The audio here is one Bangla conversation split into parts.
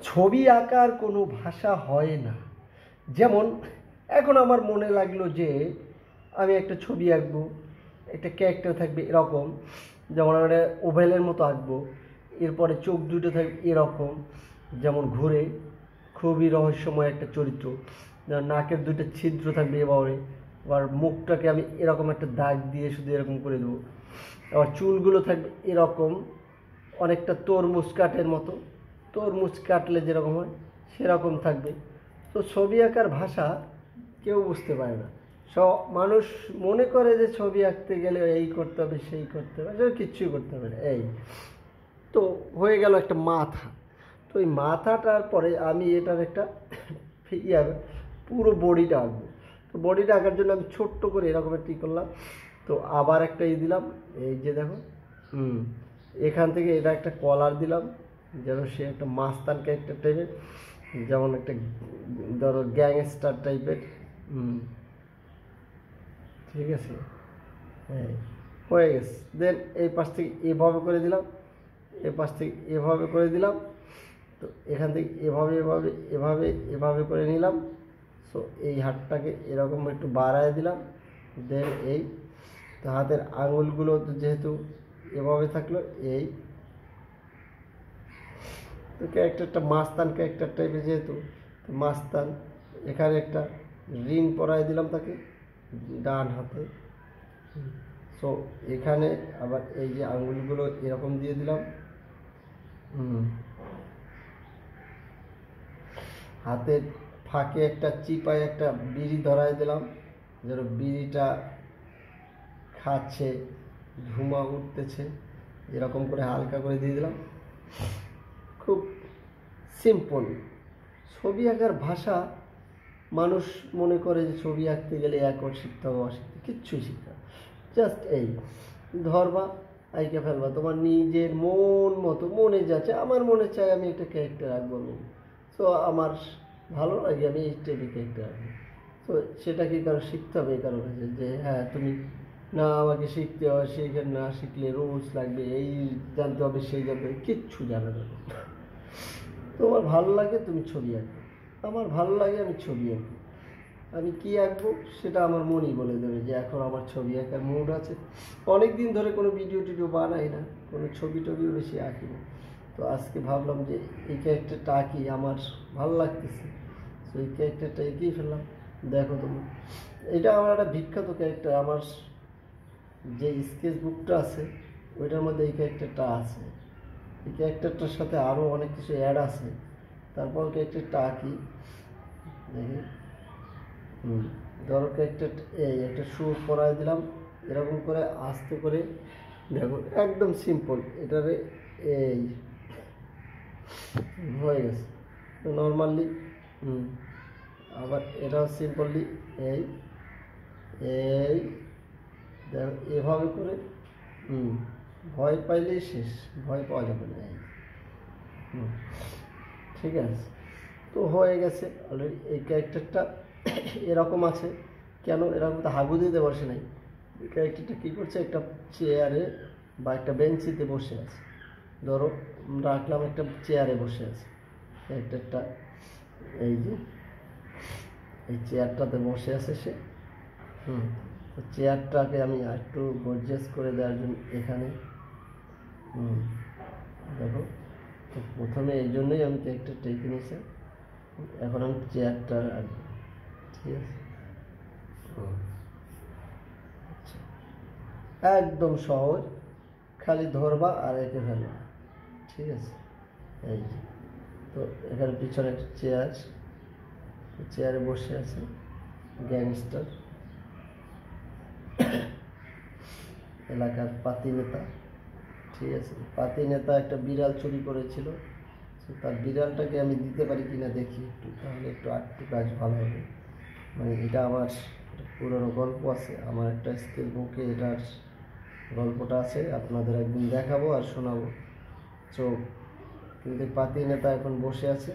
ছবি আঁকার কোনো ভাষা হয় না। যেমন এখন আমার মনে লাগলো যে আমি একটা ছবি আঁকবো, একটা ক্যারেক্টার থাকবে এরকম, যেমন আমরা ওভেলের মতো আঁকবো, এরপরে চোখ দুটো থাকবে এরকম, যেমন ঘুরে খুবই রহস্যময় একটা চরিত্র, নাকের দুটো ছিদ্র থাকবে এভাবে, আবার মুখটাকে আমি এরকম একটা দাগ দিয়ে শুধু এরকম করে দেবো, আবার চুলগুলো থাকবে এরকম অনেকটা তরমুজ কাটের মতো, তরমুজ কাটলে যেরকম হয় সেরকম থাকবে। তো ছবি আঁকার ভাষা কেউ বুঝতে পারে না। সব মানুষ মনে করে যে ছবি আঁকতে গেলে এই করতে হবে সেই করতে হবে, আসলে কিচ্ছুই করতে হবে না। এই তো হয়ে গেল একটা মাথা। তো এই মাথাটার পরে আমি এটার একটা ইয়া পুরো বডিটা আঁকবো। তো বডিটা আঁকার জন্য আমি ছোট্ট করে এরকম একটা করলাম। তো আবার একটা দিলাম, এই যে দেখো, এখান থেকে এটা একটা কলার দিলাম, যেন সে একটা মাস্তান ক্যারেক্টার টাইপের, যেমন একটা ধরো গ্যাংস্টার টাইপের। ঠিক আছে, হ্যাঁ হয়ে গেছে। দেন এই পাশ থেকে এভাবে করে দিলাম, এ পাশ থেকে এভাবে করে দিলাম। তো এখান থেকে এভাবে এভাবে এভাবে এভাবে করে নিলাম। সো এই হাতটাকে এরকম একটু বাড়ায় দিলাম। দেন এই তো হাতের আঙুলগুলো তো যেহেতু এভাবে থাকলো, এই তো ক্যারেক্টারটা মাস্তান ক্যারেক্টার টাইপের, যেহেতু মাস্তান, এখানে একটা রিং পরাই দিলাম তাকে ডান হাতে। সো এখানে আবার এই যে আঙুলগুলো এরকম দিয়ে দিলাম। হাতের ফাঁকে একটা চিপায় একটা বিড়ি ধরাই দিলাম, যেন বিড়িটা খাচ্ছে, ধুমা উঠতেছে, এরকম করে হালকা করে দিয়ে দিলাম। খুব সিম্পল। ছবি আঁকার ভাষা মানুষ মনে করে যে ছবি আঁকতে গেলে একর শিখতে হবে, অশিখতে কিচ্ছুই শিখতে হবে। জাস্ট এই ধরবা, আঁকে ফেলবা তোমার নিজের মন মতো, মনে যাচ্ছে। আমার মনে চায় আমি একটা ক্যারেক্টার আঁকবো, তো আমার ভালো লাগে আমি এই টাইপের ক্যারেক্টার আঁকবো। তো সেটা কি কারো শিখতে হবে এই কারণে যে হ্যাঁ তুমি না আমাকে শিখতে হবে, সেইখানে না শিখলে রুলস লাগবে, এই জানতে হবে সেই জানতে হবে, কিচ্ছু জানা যাবে না। তোমার ভালো লাগে তুমি ছবি আঁকো, আমার ভালো লাগে আমি ছবি আঁকি। আমি কী আঁকবো সেটা আমার মনই বলে দেবে যে এখন আমার ছবি আঁকার মুড আছে। অনেক দিন ধরে কোনো ভিডিও টিডিও বানাই না, কোনো ছবি টবিও বেশি আঁকি না। তো আজকে ভাবলাম যে এই ক্যারেক্টারটা আঁকি, আমার ভালো লাগতেছে, তো এই ক্যারেক্টারটা এঁকেই ফেললাম। দেখো তুমি, এটা আমার একটা বিখ্যাত ক্যারেক্টার। আমার যে স্কেচ বুকটা আছে ওইটার মধ্যে এই ক্যারেক্টারটা আছে। এই ক্যারেক্টারটার সাথে আরও অনেক কিছু অ্যাড আছে। তারপর ক্যারেক্টারটা আঁকি, দেখি। ধরো ক্যারেক্টারটা এই একটা শু পরাই দিলাম এরকম করে আস্তে করে, দেখো একদম সিম্পল। এটারে এই হয়ে গেছে। তো নর্মালি আবার এটাও সিম্পলি এই এই দেখো এভাবে করে। ভয় পাইলেই শেষ, ভয় পাওয়া যাবে না। ঠিক আছে, তো হয়ে গেছে অলরেডি। এই ক্যারেক্টারটা এরকম আছে কেন, এরকম তো হাগু দিতে বসে নাই। এই ক্যারেক্টারটা কী করছে, একটা চেয়ারে বা একটা বেঞ্চিতে বসে আছে। ধরো রাখলাম একটা চেয়ারে বসে আছে ক্যারেক্টারটা, এই যে এই চেয়ারটাতে বসে আছে সে। তো চেয়ারটাকে আমি একটু গর্জিয়াস করে দেওয়ার জন্য এখানে দেখো, তো প্রথমে এই জন্যই আমি ক্যারেক্টারটা এঁকে নিয়েছি। এখন আমি চেয়ারটা রাখবো, ঠিক আছে। একদম সহজ, খালি ধরবা আর এঁকে ফেলবা, ঠিক আছে। এই তো এখানে পিছনে একটা চেয়ার, চেয়ারে বসে আছে গ্যাংস্টার, এলাকার পাতি নেতা, ঠিক আছে। পাতি নেতা একটা বিড়াল চুরি করেছিল, তার বিড়ালটাকে আমি দিতে পারি কিনা দেখি একটু, তাহলে একটু কাজ ভালো হবে। মানে এটা আমার পুরনো গল্প আছে, আমার একটা স্কেচ বুকে এটার গল্পটা আছে, আপনাদের একদিন দেখাবো আর শোনাবো। তো কিন্তু পাতি নেতা এখন বসে আছে,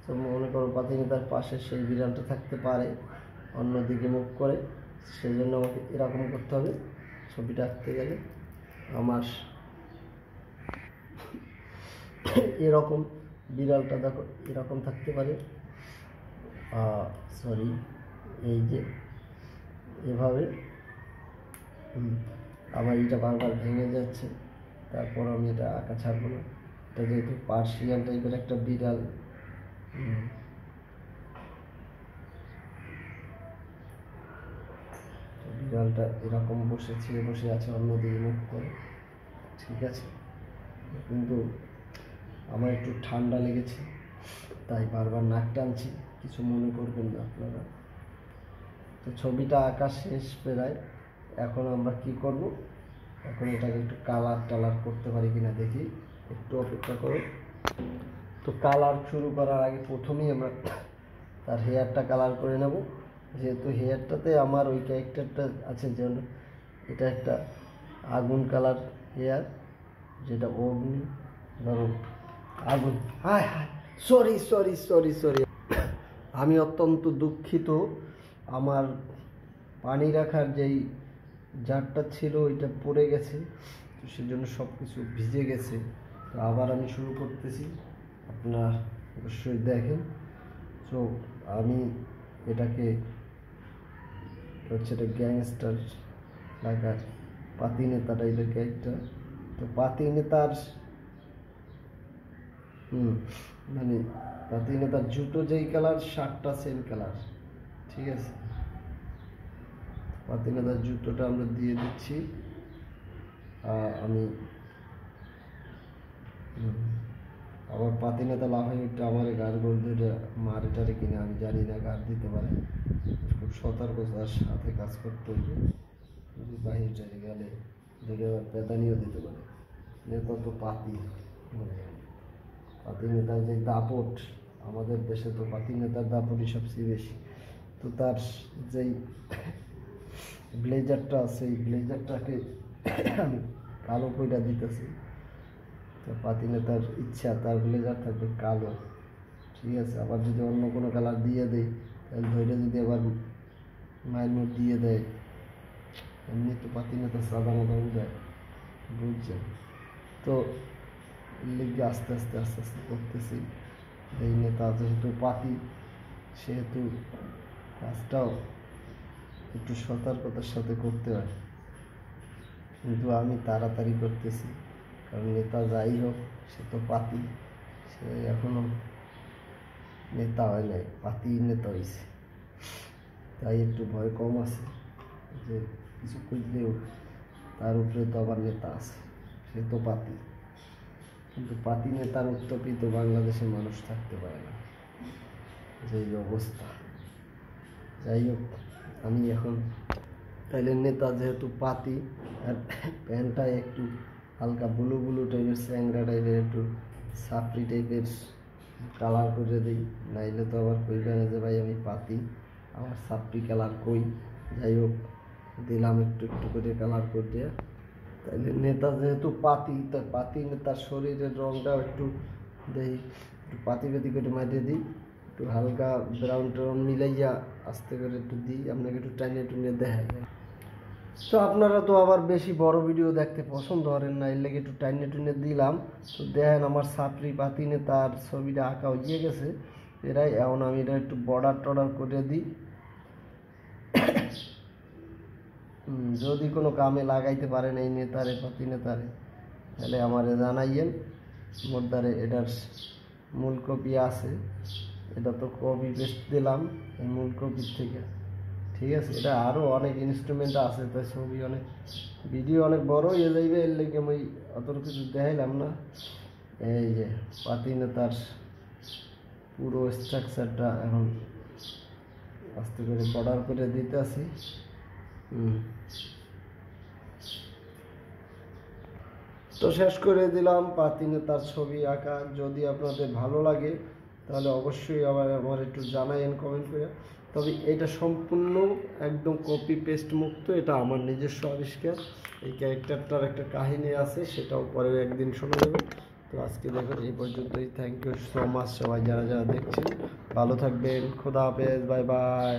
তো মনে করো পাতি নেতার পাশে সেই বিড়ালটা থাকতে পারে অন্যদিকে মুখ করে, সেই জন্য আমাকে এরকম করতে হবে ছবিটা আঁকতে গেলে। আমার এরকম বিড়ালটা দেখো এরকম থাকতে পারে, সরি এই যে এভাবে। আবার এটা বারবার ভেঙে যাচ্ছে, তারপর আমি এটা আঁকা ছাড়বো না। এটা যেহেতু পার্সিয়ান টাইপের একটা বিড়াল, বিড়ালটা এরকম বসে আছে অন্যদিকে মুখ করে, ঠিক আছে। কিন্তু আমার একটু ঠান্ডা লেগেছে তাই বারবার নাক টানছি, কিছু মনে করবেন না আপনারা। তো ছবিটা আঁকা শেষ প্রায়। এখন আমরা কি করব, এখন এটাকে একটু কালার টালার করতে পারি কিনা দেখি, একটু অপেক্ষা করো। তো কালার শুরু করার আগে প্রথমেই আমরা তার হেয়ারটা কালার করে নেব। যেহেতু হেয়ারটাতে আমার ওই ক্যারেক্টারটা আছে, যেমন এটা একটা আগুন কালার হেয়ার, যেটা অগ্নি, ধরো আগুন। হায় হায়, সরি সরি সরি সরি, আমি অত্যন্ত দুঃখিত। আমার পানি রাখার যেই জারটা ছিল ওইটা পড়ে গেছে, তো সেজন্য সব কিছু ভিজে গেছে। তো আবার আমি শুরু করতেছি, আপনারা অবশ্যই দেখেন। তো আমি এটাকে হচ্ছে এটা গ্যাংস্টার লাগার পাতি নেতা টাইপের ক্যারেক্টার। তো পাতি নেতার মানে পাতি নেতার জুতো যেই কালার, শার্টটা সেম কালার, ঠিক আছে। পাতি নেতার জুতোটা আমরা দিয়ে দিচ্ছি। আমি আবার পাতি নেতা লাফাই উঠতে আমার গান বলতে মারে টারে কিনে আমি জানি না, গান দিতে পারে। খুব সতর্কতার সাথে কাজ করতে হবে, যদি বাহির টাইরে গেলে দেখে আবার পেদানিও দিতে পারে। নেতা তো পাতি, পাতি নেতার যে দাপট, আমাদের দেশে তো পাতি নেতার দাপটই সবচেয়ে বেশি। তো তার যেই ব্লেজারটা আছে, এই ব্লেজারটাকে আমি কালো কইরা দিতেছি। তো পাতি নেতার ইচ্ছা তার ব্লেজার থাকবে কালো, ঠিক আছে। আবার যদি অন্য কোনো কালার দিয়ে দেয়, তাহলে ধরে যদি আবার মায়ের মুখ দিয়ে দেয়, এমনি তো পাতি নেতা সাদা মতো যায়, বুঝছেন। তো লিখে আস্তে আস্তে আস্তে আস্তে করতেছি। এই নেতা যেহেতু পাতি, সেহেতু কাজটাও একটু সতর্কতার সাথে করতে হয়। কিন্তু আমি তাড়াতাড়ি করতেছি, কারণ নেতা যাই হোক সে তো পাতি, সে এখনো নেতা হয় নাই, পাতি নেতা হয়েছে। তাই একটু ভয় কম আছে যে কিছু করলেও তার উপরে তো আবার নেতা আছে, সে তো পাতি। কিন্তু পাতি নেতার উত্তপিত বাংলাদেশের মানুষ থাকতে পারে না, যেই অবস্থা। যাই হোক, আমি এখন তাইলে নেতা যেহেতু পাতি, আর প্যান্টটা একটু হালকা ব্লু ব্লু টাইপের, স্যাংরা টাইপের, একটু সাপড়ি টাইপের কালার করে দিই, নাইলে তো আবার কইবে না যে ভাই আমি পাতি, আমার সাপড়ি কালার কই। যাই হোক, দিলাম একটু একটু করে কালার করে দেওয়া। তাইলে নেতা যেহেতু পাতি, তাই পাতি নেতার শরীরের রঙটাও একটু দেই, একটু পাতি পাতি করে মাটিয়ে দিই, একটু হালকা ব্রাউন ট্রাউন মিলাইয়া আস্তে করে একটু দিই, আপনাকে একটু টাইনে টুনে দেখাই। তো আপনারা তো আবার বেশি বড় ভিডিও দেখতে পছন্দ করেন না, এর লেগে একটু টাইনে টুনে দিলাম। তো দেখেন আমার ছাত্রী পাতি নেতার ছবিটা আঁকা হয়ে গেছে এরাই। এখন আমি এটা একটু বর্ডার টর্ডার করে দিই, যদি কোনো কামে লাগাইতে পারেন এই নেতারে, পাতি নেতারে, তাহলে আমারে জানাইয়েন। মোট দ্বারে এটার মূল কপি আছে, এটা তো কপি পেস্ট দিলাম এই মূল কপির থেকে, ঠিক আছে। এটা আরও অনেক ইনস্ট্রুমেন্ট আছে, তাই ছবি অনেক, ভিডিও অনেক বড় হয়ে যাইবে, এর লেগে আমি অত কিছু দেখাইলাম না। এই যে পাতি নেতার পুরো স্ট্রাকচারটা এখন আস্তে করে বর্ডার করে দিতে আসি। তো শেষ করে দিলাম পাতি নেতার ছবি আঁকা। যদি আপনাদের ভালো লাগে তাহলে অবশ্যই আমার একটু জানাইন কমেন্ট করে। তবে এটা সম্পূর্ণ একদম কপি পেস্ট মুক্ত, এটা আমার নিজস্ব আবিষ্কার। এই ক্যারেক্টারটার একটা কাহিনী আছে, সেটাও পরে একদিন শোনা যাবে। তো আজকে দেখুন এই পর্যন্তই। থ্যাংক ইউ সো মাচ সবাই যারা যারা দেখছেন, ভালো থাকবেন, খোদা হাফেজ, বাই বাই।